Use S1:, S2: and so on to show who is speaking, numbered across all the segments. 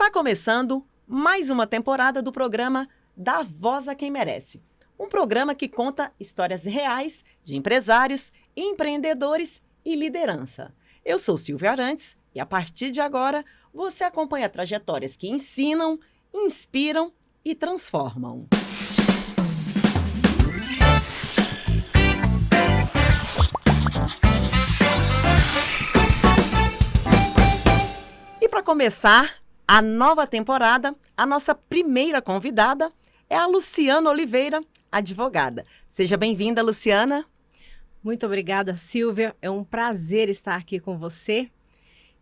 S1: Está começando mais uma temporada do programa Dá Voz a Quem Merece. Um programa que conta histórias reais de empresários, empreendedores e liderança. Eu sou Silvia Arantes e a partir de agora você acompanha trajetórias que ensinam, inspiram e transformam. E para começar a nova temporada, a nossa primeira convidada é a Luciana Oliveira, advogada. Seja bem-vinda, Luciana.
S2: Muito obrigada, Silvia. É um prazer estar aqui com você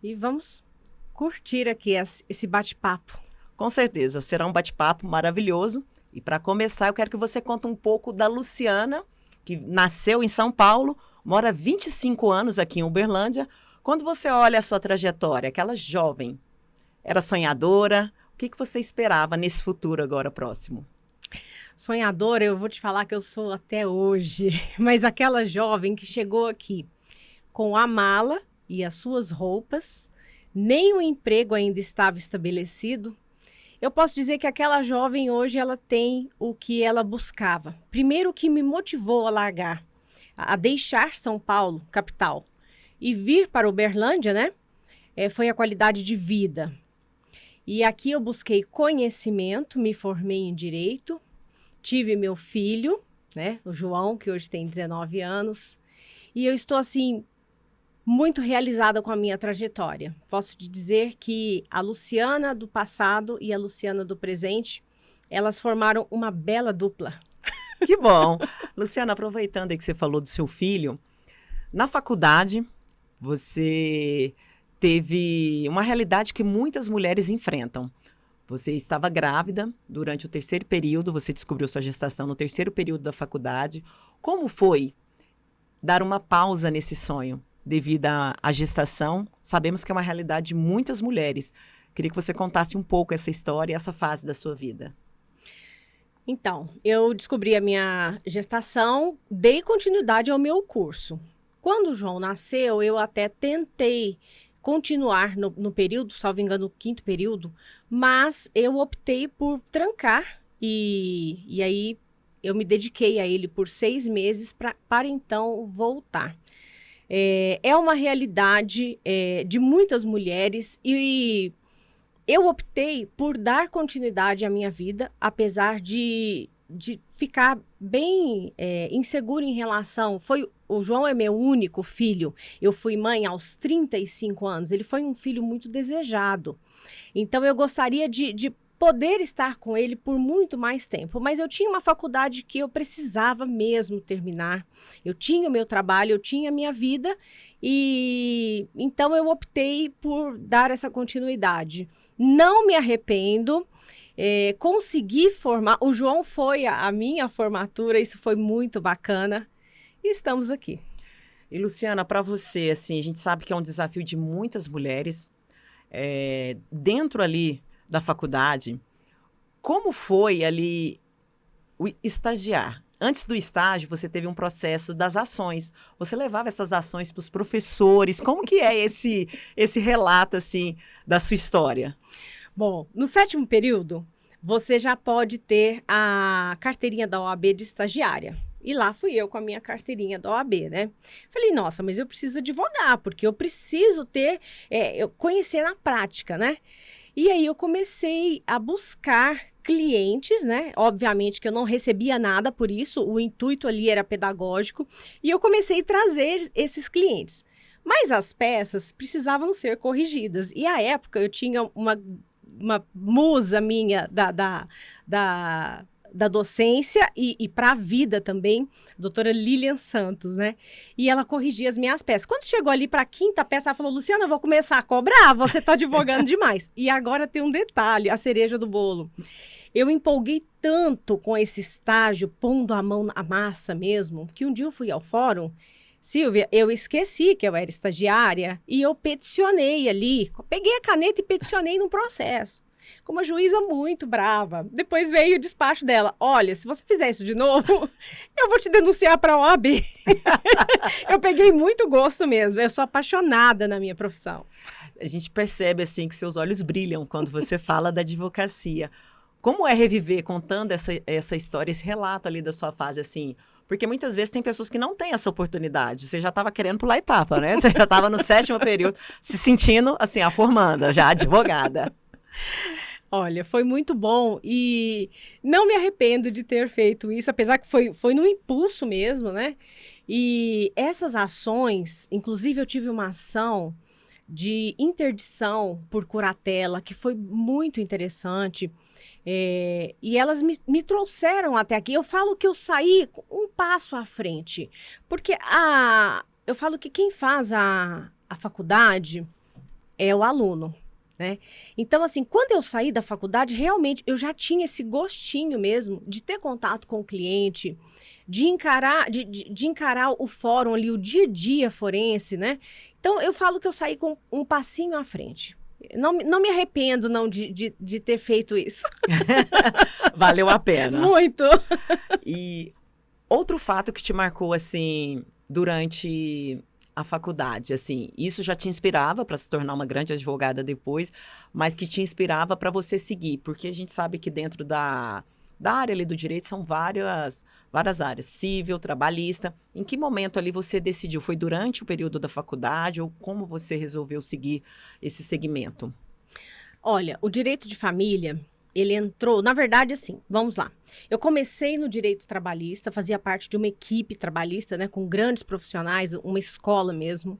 S2: e vamos curtir aqui esse bate-papo.
S1: Com certeza, será um bate-papo maravilhoso. E para começar, eu quero que você conte um pouco da Luciana, que nasceu em São Paulo, mora 25 anos aqui em Uberlândia. Quando você olha a sua trajetória, aquela jovem, era sonhadora? O que você esperava nesse futuro agora próximo?
S2: Sonhadora, eu vou te falar que eu sou até hoje, mas aquela jovem que chegou aqui com a mala e as suas roupas, nem o emprego ainda estava estabelecido, eu posso dizer que aquela jovem hoje ela tem o que ela buscava. Primeiro, o que me motivou a largar, a deixar São Paulo, capital, e vir para Uberlândia, né? Foi a qualidade de vida. E aqui eu busquei conhecimento, me formei em Direito, tive meu filho, né, o João, que hoje tem 19 anos, e eu estou, assim, muito realizada com a minha trajetória. Posso te dizer que a Luciana do passado e a Luciana do presente, elas formaram uma bela dupla.
S1: Que bom! Luciana, aproveitando aí que você falou do seu filho, na faculdade você teve uma realidade que muitas mulheres enfrentam. Você estava grávida durante o terceiro período, você descobriu sua gestação no terceiro período da faculdade. Como foi dar uma pausa nesse sonho devido à gestação? Sabemos que é uma realidade de muitas mulheres. Queria que você contasse um pouco essa história e essa fase da sua vida.
S2: Então, eu descobri a minha gestação, dei continuidade ao meu curso. Quando o João nasceu, eu até tentei continuar no período, salvo engano, no quinto período, mas eu optei por trancar e aí eu me dediquei a ele por 6 meses para então voltar. É uma realidade de muitas mulheres e eu optei por dar continuidade à minha vida, apesar de ficar bem insegura em relação... O João é meu único filho. Eu fui mãe aos 35 anos. Ele foi um filho muito desejado. Então, eu gostaria de poder estar com ele por muito mais tempo. Mas eu tinha uma faculdade que eu precisava mesmo terminar. Eu tinha o meu trabalho, eu tinha a minha vida. E então, eu optei por dar essa continuidade. Não me arrependo. Consegui formar. O João foi a minha formatura. Isso foi muito bacana. E estamos aqui.
S1: E, Luciana, para você, assim, a gente sabe que é um desafio de muitas mulheres. Dentro ali da faculdade, como foi ali o estagiar? Antes do estágio, você teve um processo das ações. Você levava essas ações para os professores. Como que é esse relato, assim, da sua história?
S2: Bom, no 7º período, você já pode ter a carteirinha da OAB de estagiária. E lá fui eu com a minha carteirinha da OAB, né? Falei, nossa, mas eu preciso advogar, porque eu preciso eu conhecer na prática, né? E aí eu comecei a buscar clientes, né? Obviamente que eu não recebia nada por isso, o intuito ali era pedagógico, e eu comecei a trazer esses clientes. Mas as peças precisavam ser corrigidas, e à época eu tinha uma musa minha da docência e para a vida também, a doutora Lilian Santos, né? E ela corrigia as minhas peças. Quando chegou ali para a 5ª peça, ela falou, Luciana, eu vou começar a cobrar, você está advogando demais. E agora tem um detalhe, a cereja do bolo. Eu empolguei tanto com esse estágio, pondo a mão na massa mesmo, que um dia eu fui ao fórum, Silvia, eu esqueci que eu era estagiária e eu peticionei ali, peguei a caneta e peticionei no processo. Com uma juíza muito brava. Depois veio o despacho dela. Olha, se você fizer isso de novo, eu vou te denunciar para a OAB. Eu peguei muito gosto mesmo. Eu sou apaixonada na minha profissão.
S1: A gente percebe, assim, que seus olhos brilham quando você fala da advocacia. Como é reviver contando essa história, esse relato ali da sua fase, assim? Porque muitas vezes tem pessoas que não têm essa oportunidade. Você já estava querendo pular etapa, né? Você já estava no 7º período, se sentindo, assim, a formanda, já advogada.
S2: Olha, foi muito bom e não me arrependo de ter feito isso, apesar que foi no impulso mesmo, né? E essas ações, inclusive eu tive uma ação de interdição por curatela, que foi muito interessante. E elas me trouxeram até aqui. Eu falo que eu saí um passo à frente, porque eu falo que quem faz a faculdade é o aluno, né? Então, assim, quando eu saí da faculdade, realmente eu já tinha esse gostinho mesmo de ter contato com o cliente, de encarar o fórum ali, o dia a dia forense, né? Então, eu falo que eu saí com um passinho à frente. Não me arrependo, não, de ter feito isso.
S1: Valeu a pena.
S2: Muito.
S1: E outro fato que te marcou, assim, durante a faculdade, assim, isso já te inspirava para se tornar uma grande advogada depois, mas que te inspirava para você seguir, porque a gente sabe que dentro da área ali do direito são várias áreas, civil, trabalhista. Em que momento ali você decidiu? Foi durante o período da faculdade ou como você resolveu seguir esse segmento?
S2: Olha, o direito de família, ele entrou, na verdade, assim, vamos lá. Eu comecei no direito trabalhista, fazia parte de uma equipe trabalhista, né, com grandes profissionais, uma escola mesmo.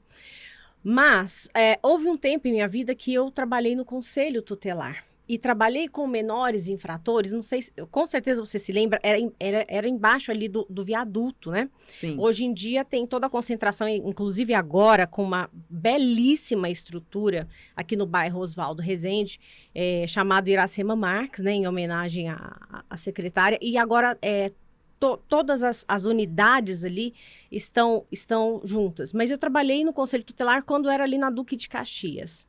S2: Mas houve um tempo em minha vida que eu trabalhei no conselho tutelar. E trabalhei com menores infratores, não sei, com certeza você se lembra, era embaixo ali do viaduto, né?
S1: Sim.
S2: Hoje em dia tem toda a concentração, inclusive agora, com uma belíssima estrutura aqui no bairro Oswaldo Rezende, chamado Iracema Marques, né? Em homenagem à secretária. E agora todas as unidades ali estão juntas. Mas eu trabalhei no Conselho Tutelar quando era ali na Duque de Caxias.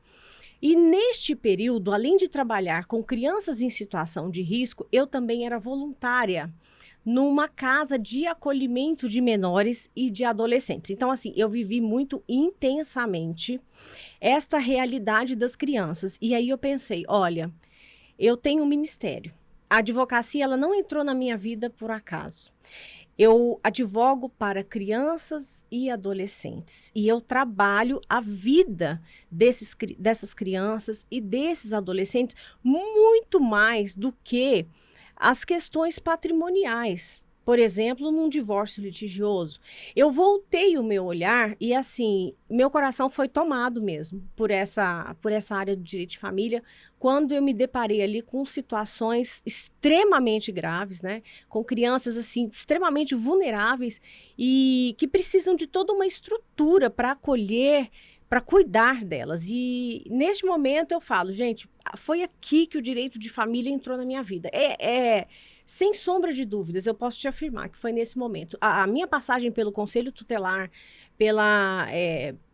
S2: E neste período, além de trabalhar com crianças em situação de risco, eu também era voluntária numa casa de acolhimento de menores e de adolescentes. Então, assim, eu vivi muito intensamente esta realidade das crianças. E aí eu pensei, olha, eu tenho um ministério. A advocacia, ela não entrou na minha vida por acaso. Eu advogo para crianças e adolescentes e eu trabalho a vida dessas crianças e desses adolescentes muito mais do que as questões patrimoniais. Por exemplo, num divórcio litigioso. Eu voltei o meu olhar e, assim, meu coração foi tomado mesmo por essa área do direito de família, quando eu me deparei ali com situações extremamente graves, né? Com crianças, assim, extremamente vulneráveis e que precisam de toda uma estrutura para acolher, para cuidar delas. E, neste momento, eu falo, gente, foi aqui que o direito de família entrou na minha vida. Sem sombra de dúvidas, eu posso te afirmar que foi nesse momento. A minha passagem pelo Conselho Tutelar,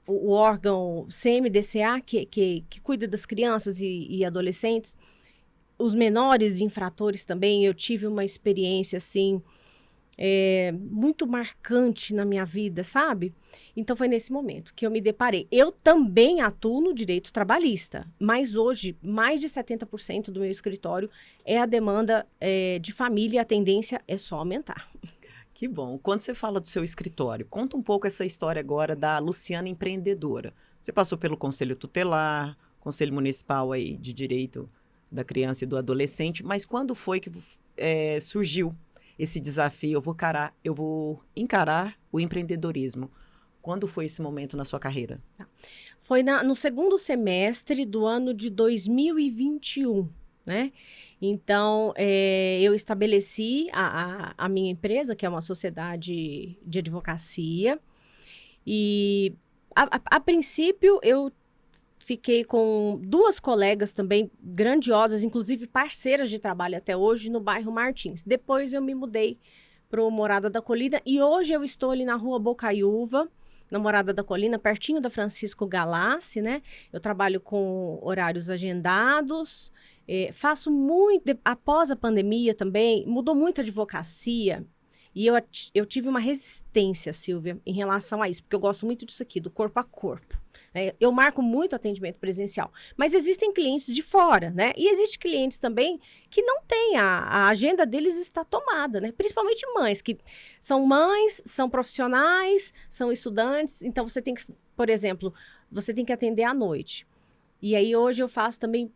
S2: o órgão CMDCA, que cuida das crianças e adolescentes, os menores infratores também, eu tive uma experiência, assim, muito marcante na minha vida, sabe? Então, foi nesse momento que eu me deparei. Eu também atuo no direito trabalhista, mas hoje, mais de 70% do meu escritório é a demanda de família e a tendência é só aumentar.
S1: Que bom. Quando você fala do seu escritório, conta um pouco essa história agora da Luciana empreendedora. Você passou pelo Conselho Tutelar, Conselho Municipal aí de Direito da Criança e do Adolescente, mas quando foi que surgiu esse desafio? Eu vou encarar o empreendedorismo. Quando foi esse momento na sua carreira?
S2: Foi no segundo semestre do ano de 2021, né? Então, eu estabeleci a minha empresa, que é uma sociedade de advocacia, e a princípio eu fiquei com duas colegas também grandiosas, inclusive parceiras de trabalho até hoje, no bairro Martins. Depois eu me mudei para o Morada da Colina e hoje eu estou ali na rua Bocaiúva, na Morada da Colina, pertinho da Francisco Galassi, né? Eu trabalho com horários agendados, faço muito, após a pandemia também, mudou muito a advocacia. E eu tive uma resistência, Silvia, em relação a isso, porque eu gosto muito disso aqui, do corpo a corpo. Né? Eu marco muito atendimento presencial, mas existem clientes de fora, né? E existem clientes também que não têm, a agenda deles está tomada, né? Principalmente mães, que são mães, são profissionais, são estudantes, então você tem que, por exemplo, você tem que atender à noite. E aí hoje eu faço também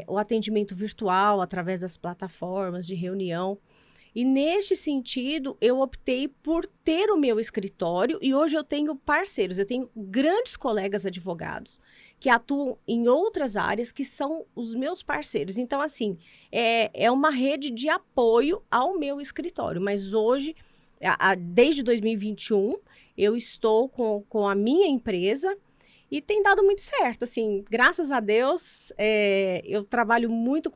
S2: o atendimento virtual através das plataformas de reunião. E neste sentido, eu optei por ter o meu escritório e hoje eu tenho parceiros, eu tenho grandes colegas advogados que atuam em outras áreas que são os meus parceiros. Então, assim, é uma rede de apoio ao meu escritório. Mas hoje, desde 2021, eu estou com a minha empresa. E tem dado muito certo, assim, graças a Deus, eu trabalho muito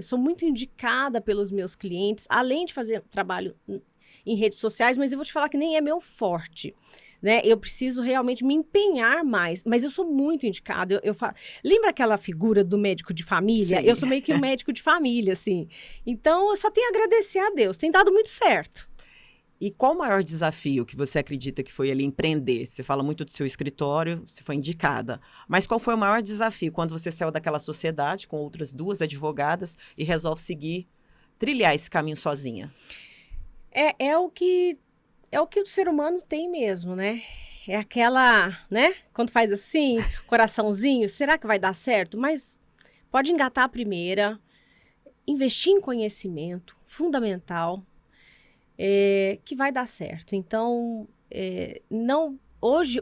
S2: sou muito indicada pelos meus clientes, além de fazer trabalho em redes sociais, mas eu vou te falar que nem é meu forte, né? Eu preciso realmente me empenhar mais, mas eu sou muito indicada. Lembra aquela figura do médico de família?
S1: Sim.
S2: Eu sou meio que um médico de família, assim. Então, eu só tenho a agradecer a Deus, tem dado muito certo.
S1: E qual o maior desafio que você acredita que foi ali empreender? Você fala muito do seu escritório, você foi indicada. Mas qual foi o maior desafio quando você saiu daquela sociedade com outras 2 advogadas e resolve trilhar esse caminho sozinha?
S2: É o que o ser humano tem mesmo, né? É aquela, né? Quando faz assim, coraçãozinho, será que vai dar certo? Mas pode engatar a primeira, investir em conhecimento, fundamental. Que vai dar certo. Então, não, hoje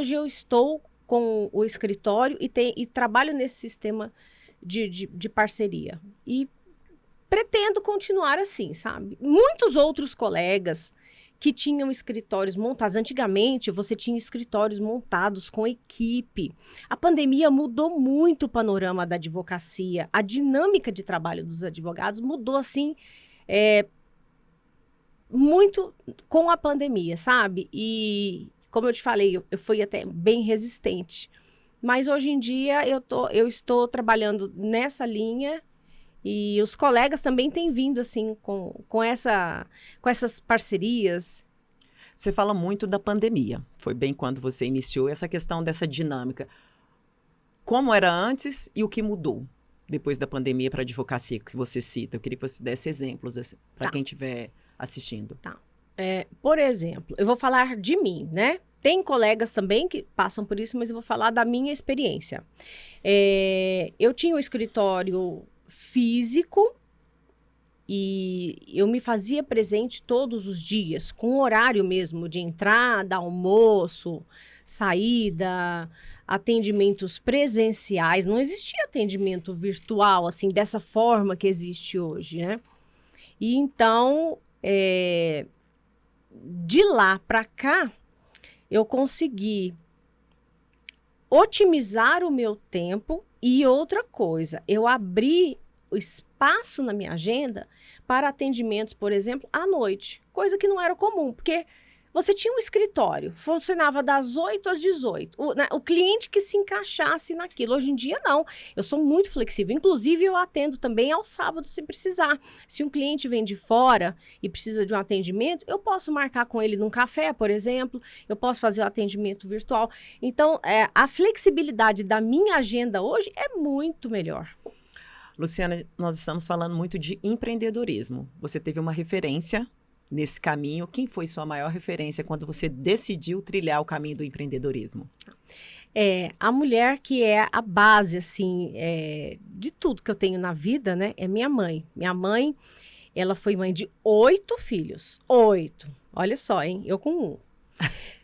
S2: eu estou com o escritório e trabalho nesse sistema de parceria. E pretendo continuar assim, sabe? Muitos outros colegas que tinham escritórios montados. Antigamente, você tinha escritórios montados com equipe. A pandemia mudou muito o panorama da advocacia. A dinâmica de trabalho dos advogados mudou, assim, muito com a pandemia, sabe? E, como eu te falei, eu fui até bem resistente. Mas hoje em dia eu estou trabalhando nessa linha e os colegas também têm vindo, assim, com essas parcerias.
S1: Você fala muito da pandemia. Foi bem quando você iniciou essa questão dessa dinâmica. Como era antes e o que mudou depois da pandemia para a advocacia que você cita? Eu queria que você desse exemplos assim, para quem estiver assistindo.
S2: Tá. Por exemplo, eu vou falar de mim, né? Tem colegas também que passam por isso, mas eu vou falar da minha experiência. Eu tinha um escritório físico e eu me fazia presente todos os dias, com horário mesmo de entrada, almoço, saída, atendimentos presenciais. Não existia atendimento virtual, assim, dessa forma que existe hoje, né? E então, de lá para cá, eu consegui otimizar o meu tempo e outra coisa, eu abri o espaço na minha agenda para atendimentos, por exemplo, à noite, coisa que não era comum, porque você tinha um escritório, funcionava das 8 às 18, o cliente que se encaixasse naquilo. Hoje em dia, não. Eu sou muito flexível. Inclusive, eu atendo também aos sábados, se precisar. Se um cliente vem de fora e precisa de um atendimento, eu posso marcar com ele num café, por exemplo. Eu posso fazer o atendimento virtual. Então, a flexibilidade da minha agenda hoje é muito melhor.
S1: Luciana, nós estamos falando muito de empreendedorismo. Você teve uma referência nesse caminho. Quem foi sua maior referência quando você decidiu trilhar o caminho do empreendedorismo?
S2: A mulher que é a base, assim, de tudo que eu tenho na vida, né? É minha mãe. Minha mãe, ela foi mãe de 8 filhos. 8. Olha só, hein? Eu com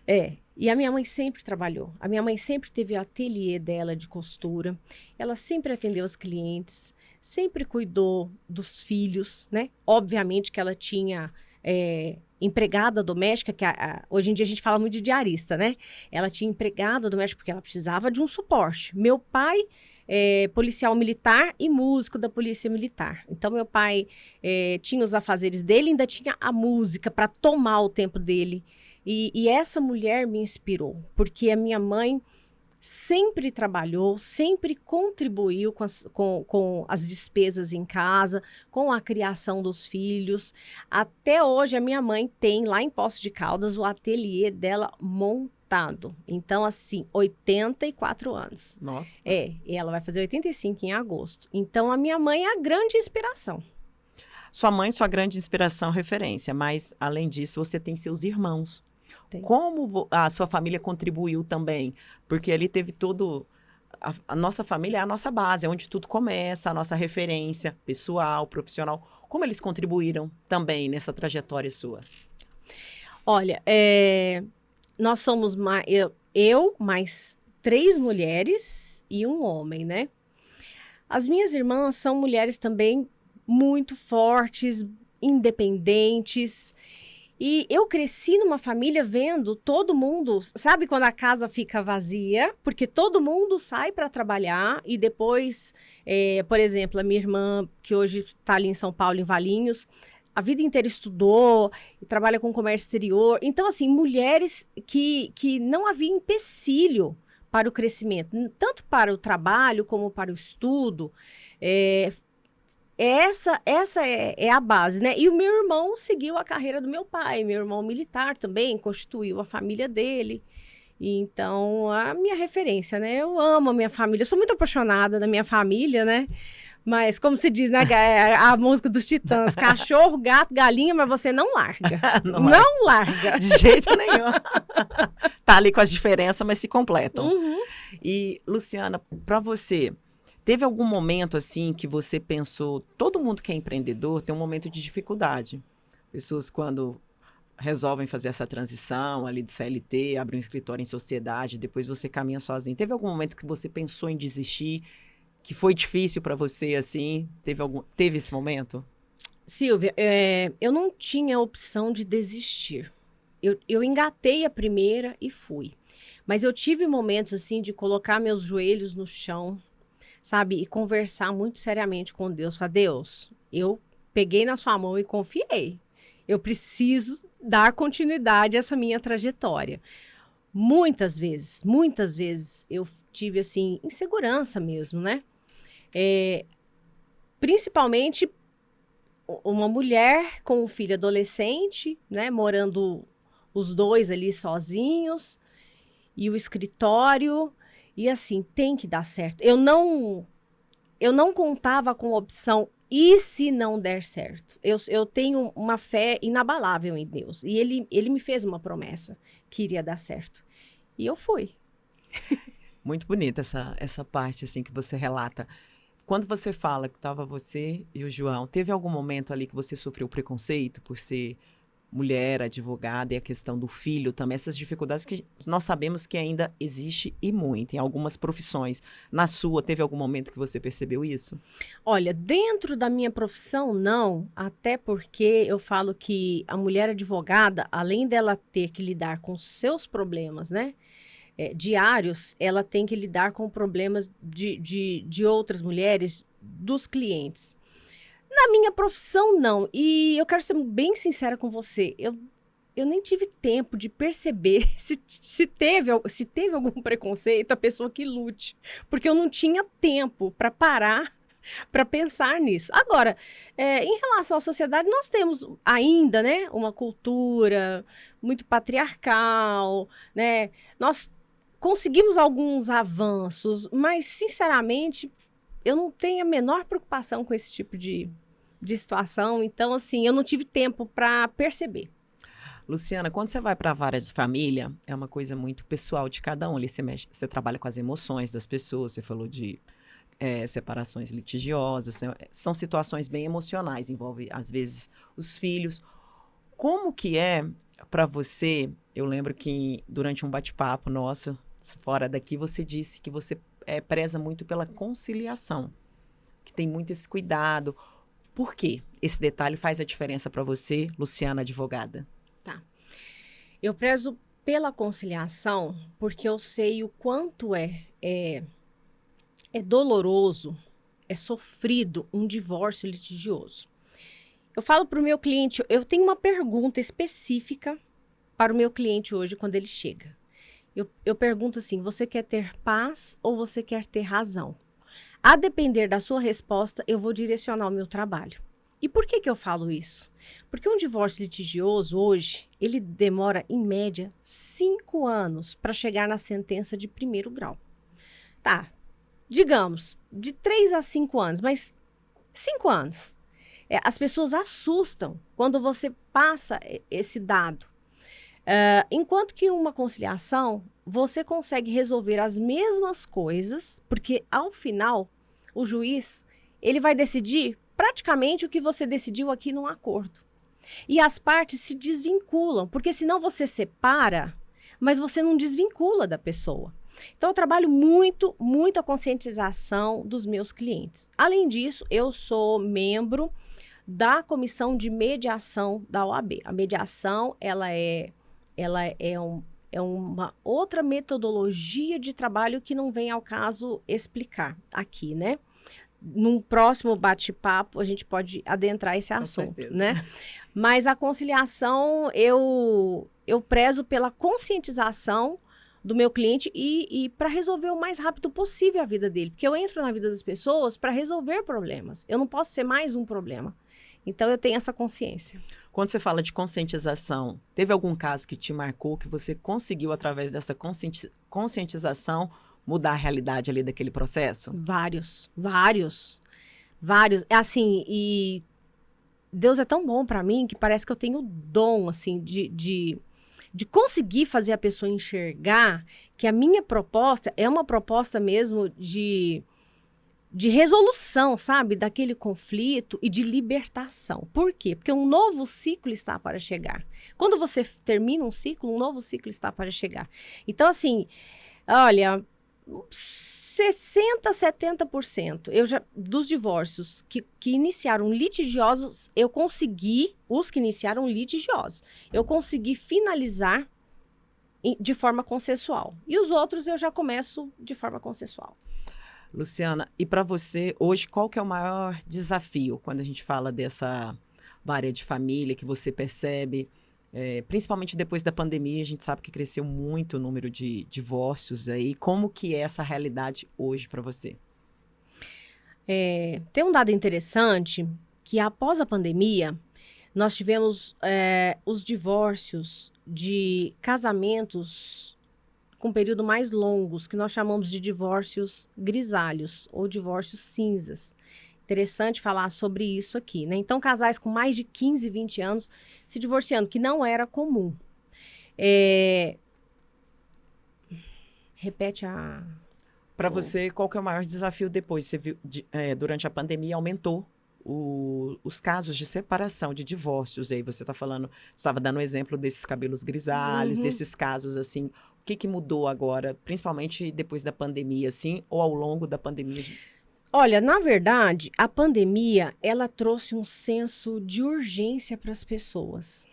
S2: 1. E a minha mãe sempre trabalhou. A minha mãe sempre teve o ateliê dela de costura. Ela sempre atendeu os clientes, sempre cuidou dos filhos, né? Obviamente que ela tinha empregada doméstica, que hoje em dia a gente fala muito de diarista, né? Ela tinha empregada doméstica porque ela precisava de um suporte. Meu pai policial militar e músico da polícia militar. Então, meu pai tinha os afazeres dele, ainda tinha a música para tomar o tempo dele. E essa mulher me inspirou, porque a minha mãe, sempre trabalhou, sempre contribuiu com as despesas em casa, com a criação dos filhos. Até hoje, a minha mãe tem lá em Poços de Caldas o ateliê dela montado. Então, assim, 84 anos.
S1: Nossa.
S2: E ela vai fazer 85 em agosto. Então, a minha mãe é a grande inspiração.
S1: Sua mãe, sua grande inspiração, referência, mas além disso, você tem seus irmãos.
S2: Tem.
S1: Como a sua família contribuiu também? Porque ali teve todo... A nossa família é a nossa base, é onde tudo começa, a nossa referência pessoal, profissional. Como eles contribuíram também nessa trajetória sua?
S2: Olha, nós somos eu mais 3 mulheres e um homem, né? As minhas irmãs são mulheres também muito fortes, independentes. E eu cresci numa família vendo todo mundo, sabe quando a casa fica vazia? Porque todo mundo sai para trabalhar e depois, por exemplo, a minha irmã, que hoje está ali em São Paulo, em Valinhos, a vida inteira estudou e trabalha com comércio exterior. Então, assim, mulheres que não havia empecilho para o crescimento, tanto para o trabalho como para o estudo. Essa é a base, né? E o meu irmão seguiu a carreira do meu pai. Meu irmão militar também constituiu a família dele. E então, a minha referência, né? Eu amo a minha família. Eu sou muito apaixonada da minha família, né? Mas, como se diz, né? A música dos Titãs. Cachorro, gato, galinha, mas você não larga. Não larga.
S1: De jeito nenhum. Tá ali com as diferenças, mas se completam.
S2: Uhum.
S1: E, Luciana, para você... Teve algum momento, assim, que você pensou... Todo mundo que é empreendedor tem um momento de dificuldade. Pessoas, quando resolvem fazer essa transição ali do CLT, abrem um escritório em sociedade, depois você caminha sozinho. Teve algum momento que você pensou em desistir, que foi difícil para você, assim? Teve esse momento?
S2: Silvia, eu não tinha opção de desistir. Eu engatei a primeira e fui. Mas eu tive momentos, assim, de colocar meus joelhos no chão, sabe? E conversar muito seriamente com Deus. Falar, Deus, eu peguei na sua mão e confiei. Eu preciso dar continuidade a essa minha trajetória. Muitas vezes eu tive, assim, insegurança mesmo, né? Principalmente uma mulher com um filho adolescente, né? Morando os dois ali sozinhos. E o escritório... E assim, tem que dar certo. Eu não contava com a opção, e se não der certo? Eu tenho uma fé inabalável em Deus. E ele me fez uma promessa que iria dar certo. E eu fui.
S1: Muito bonita essa parte, assim, que você relata. Quando você fala que estava você e o João, teve algum momento ali que você sofreu preconceito por ser mulher, advogada, e a questão do filho também, essas dificuldades que nós sabemos que ainda existe e muito em algumas profissões. Na sua, teve algum momento que você percebeu isso?
S2: Olha, dentro da minha profissão, não, até porque eu falo que a mulher advogada, além dela ter que lidar com seus problemas, né, diários, ela tem que lidar com problemas de outras mulheres, dos clientes. Na minha profissão, não. E eu quero ser bem sincera com você. Eu nem tive tempo de perceber se teve algum preconceito, a pessoa que lute. Porque eu não tinha tempo para parar para pensar nisso. Agora, em relação à sociedade, nós temos ainda, né, uma cultura muito patriarcal, né? Nós conseguimos alguns avanços, mas, sinceramente, eu não tenho a menor preocupação com esse tipo de situação. Então, assim, eu não tive tempo para perceber.
S1: Luciana, quando você vai para a vara de família, é uma coisa muito pessoal de cada um. Ali você trabalha com as emoções das pessoas, você falou de separações litigiosas, são situações bem emocionais, envolve, às vezes, os filhos. Como que é para você? Eu lembro que durante um bate-papo nosso, fora daqui, você disse que você preza muito pela conciliação, que tem muito esse cuidado. Por quê? Esse detalhe faz a diferença para você, Luciana, advogada?
S2: Tá. Eu prezo pela conciliação porque eu sei o quanto é doloroso, é sofrido um divórcio litigioso. Eu falo para o meu cliente, eu tenho uma pergunta específica para o meu cliente hoje quando ele chega. eu pergunto assim, você quer ter paz ou você quer ter razão? A depender da sua resposta, eu vou direcionar o meu trabalho. E por que eu falo isso? Porque um divórcio litigioso hoje, ele demora em média 5 anos para chegar na sentença de primeiro grau. Tá, digamos, de 3 a 5 anos, mas 5 anos. As pessoas assustam quando você passa esse dado. Enquanto que uma conciliação, você consegue resolver as mesmas coisas, porque ao final, o juiz, ele vai decidir praticamente o que você decidiu aqui num acordo. E as partes se desvinculam, porque senão você separa, mas você não desvincula da pessoa. Então, eu trabalho muito a conscientização dos meus clientes. Além disso, eu sou membro da comissão de mediação da OAB. A mediação, ela é uma outra metodologia de trabalho que não vem ao caso explicar aqui, né? Num próximo bate-papo, a gente pode adentrar esse assunto, né? Mas a conciliação, eu prezo pela conscientização do meu cliente e para resolver o mais rápido possível a vida dele. Porque eu entro na vida das pessoas para resolver problemas. Eu não posso ser mais um problema. Então, eu tenho essa consciência.
S1: Quando você fala de conscientização, teve algum caso que te marcou que você conseguiu, através dessa conscientização, mudar a realidade ali daquele processo?
S2: Vários. Assim, e Deus é tão bom para mim que parece que eu tenho o dom, assim, de conseguir fazer a pessoa enxergar que a minha proposta é uma proposta mesmo de resolução, sabe, daquele conflito e de libertação. Por quê? Porque um novo ciclo está para chegar. Quando você termina um ciclo, um novo ciclo está para chegar. Então, assim, olha, 60%, 70% dos divórcios que iniciaram litigiosos, os que iniciaram litigiosos, eu consegui finalizar de forma consensual. E os outros eu já começo de forma consensual.
S1: Luciana, e para você, hoje, qual que é o maior desafio quando a gente fala dessa área de família que você percebe, principalmente depois da pandemia, a gente sabe que cresceu muito o número de divórcios aí. Como que é essa realidade hoje para você?
S2: Tem um dado interessante que após a pandemia, nós tivemos os divórcios de casamentos com período mais longos, que nós chamamos de divórcios grisalhos ou divórcios cinzas. Interessante falar sobre isso aqui, né? Então, casais com mais de 15, 20 anos se divorciando, que não era comum. Repete a...
S1: Para você, qual que é o maior desafio depois? Você viu, durante a pandemia, aumentou os casos de separação, de divórcios. Aí você estava dando o exemplo desses cabelos grisalhos, desses casos assim. O que mudou agora, principalmente depois da pandemia, assim, ou ao longo da pandemia?
S2: Olha, na verdade, a pandemia, ela trouxe um senso de urgência para as pessoas.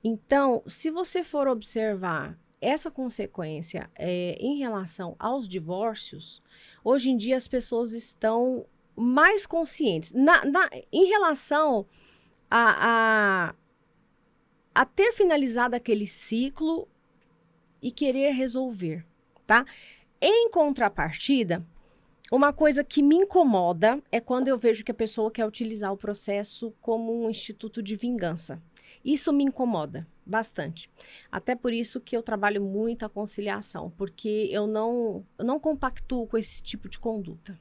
S2: Então, se você for observar essa consequência em relação aos divórcios, hoje em dia as pessoas estão mais conscientes. Em relação a ter finalizado aquele ciclo e querer resolver, tá? Em contrapartida, uma coisa que me incomoda é quando eu vejo que a pessoa quer utilizar o processo como um instituto de vingança. Isso me incomoda bastante. Até por isso que eu trabalho muito a conciliação, porque eu não compactuo com esse tipo de conduta.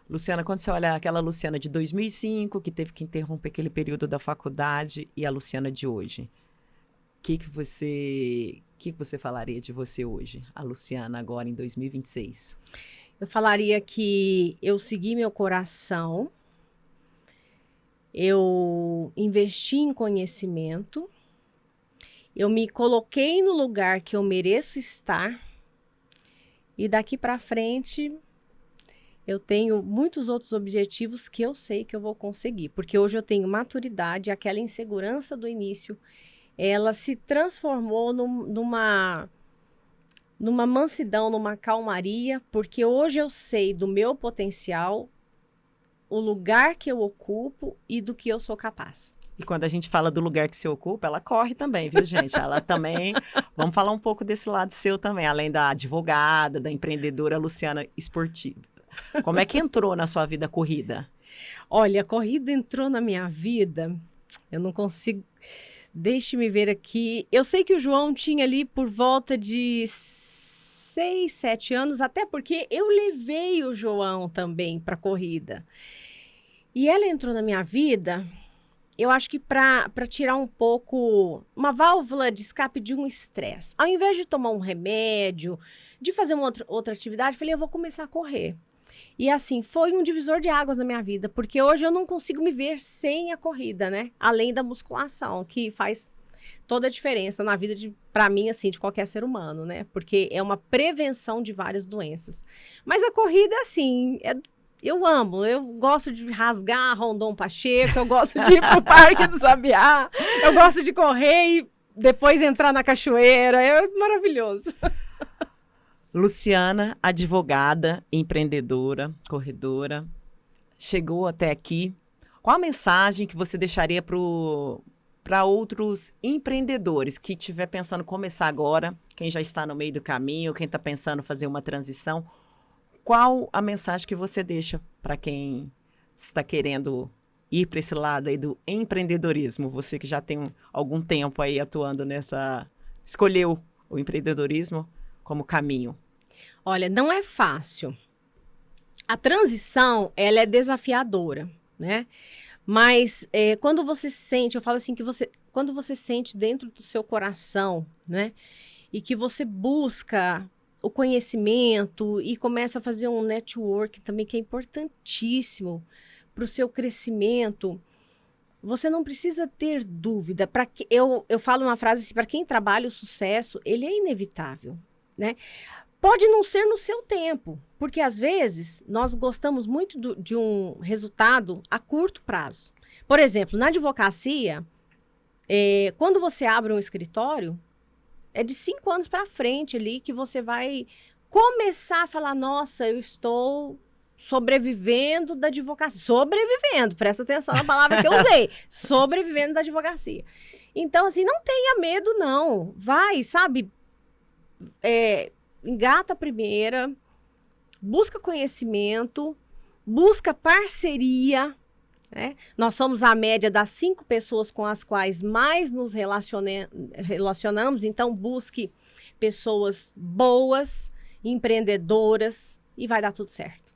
S1: Luciana, quando você olha aquela Luciana de 2005, que teve que interromper aquele período da faculdade, e a Luciana de hoje, o que você falaria de você hoje, a Luciana agora em 2026?
S2: Eu falaria que eu segui meu coração, eu investi em conhecimento, eu me coloquei no lugar que eu mereço estar, e daqui para frente eu tenho muitos outros objetivos que eu sei que eu vou conseguir, porque hoje eu tenho maturidade, aquela insegurança do início, ela se transformou numa mansidão, numa calmaria, porque hoje eu sei do meu potencial, o lugar que eu ocupo e do que eu sou capaz.
S1: E quando a gente fala do lugar que se ocupa, ela corre também, viu, gente? Ela também... Vamos falar um pouco desse lado seu também, além da advogada, da empreendedora Luciana esportiva. Como é que entrou na sua vida a corrida?
S2: Olha, a corrida entrou na minha vida, eu não consigo... Deixe-me ver aqui. Eu sei que o João tinha ali por volta de 6, 7 anos, até porque eu levei o João também para a corrida. E ela entrou na minha vida... Eu acho que para tirar um pouco, uma válvula de escape de um estresse. Ao invés de tomar um remédio, de fazer uma outra atividade, eu falei, eu vou começar a correr. E assim, foi um divisor de águas na minha vida, porque hoje eu não consigo me ver sem a corrida, né? Além da musculação, que faz toda a diferença na vida, para mim, assim, de qualquer ser humano, né? Porque é uma prevenção de várias doenças. Mas a corrida, assim, eu amo, eu gosto de rasgar Rondon Pacheco, eu gosto de ir pro Parque do Sabiá, eu gosto de correr e depois entrar na cachoeira, é maravilhoso.
S1: Luciana, advogada, empreendedora, corredora, chegou até aqui. Qual a mensagem que você deixaria para outros empreendedores que estiver pensando começar agora, quem já está no meio do caminho, quem está pensando fazer uma transição? Qual a mensagem que você deixa para quem está querendo ir para esse lado aí do empreendedorismo? Você que já tem algum tempo aí atuando escolheu o empreendedorismo como caminho.
S2: Olha, não é fácil. A transição, ela é desafiadora, né? Mas quando você sente, eu falo assim, quando você sente dentro do seu coração, né? E que você busca o conhecimento e começa a fazer um network também que é importantíssimo para o seu crescimento, você não precisa ter dúvida. Eu falo uma frase assim, para quem trabalha o sucesso, ele é inevitável, né? Pode não ser no seu tempo, porque às vezes nós gostamos muito de um resultado a curto prazo. Por exemplo, na advocacia, quando você abre um escritório, é de 5 anos para frente ali que você vai começar a falar, nossa, eu estou sobrevivendo da advocacia. Sobrevivendo, presta atenção na palavra que eu usei. Sobrevivendo da advocacia. Então, assim, não tenha medo, não. Vai, sabe, engata a primeira, busca conhecimento, busca parceria, né? Nós somos a média das 5 pessoas com as quais mais nos relacionamos, então busque pessoas boas, empreendedoras e vai dar tudo certo.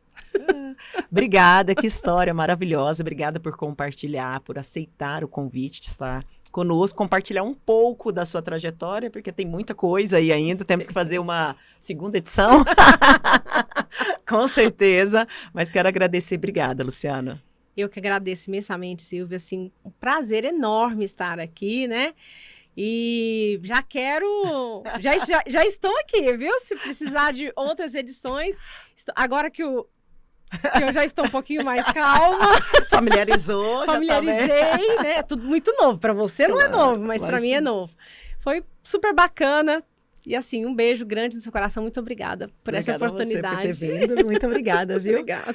S1: Obrigada, que história maravilhosa. Obrigada por compartilhar, por aceitar o convite de estar conosco, compartilhar um pouco da sua trajetória, porque tem muita coisa aí ainda, temos que fazer uma segunda edição, com certeza, mas quero agradecer. Obrigada, Luciana.
S2: Eu que agradeço imensamente, Silvia, assim, um prazer enorme estar aqui, né? E já estou aqui, viu? Se precisar de outras edições, agora que eu já estou um pouquinho mais calma. Familiarizei, né? Tudo muito novo. Para você não é novo, mas para mim é novo. Foi super bacana. E assim, um beijo grande no seu coração. Muito obrigada por essa oportunidade.
S1: Obrigada a você por ter vindo. Muito obrigada, viu?
S2: Obrigada.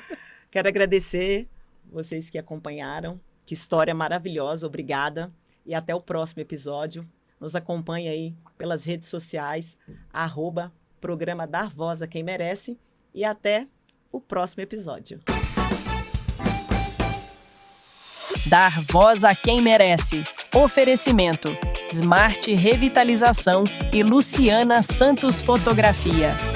S1: Quero agradecer vocês que acompanharam. Que história maravilhosa. Obrigada. E até o próximo episódio. Nos acompanhe aí pelas redes sociais. @programa Dar Voz a Quem Merece. E até o próximo episódio.
S3: Dar voz a quem merece. Oferecimento: Smart Revitalização e Luciana Santos Fotografia.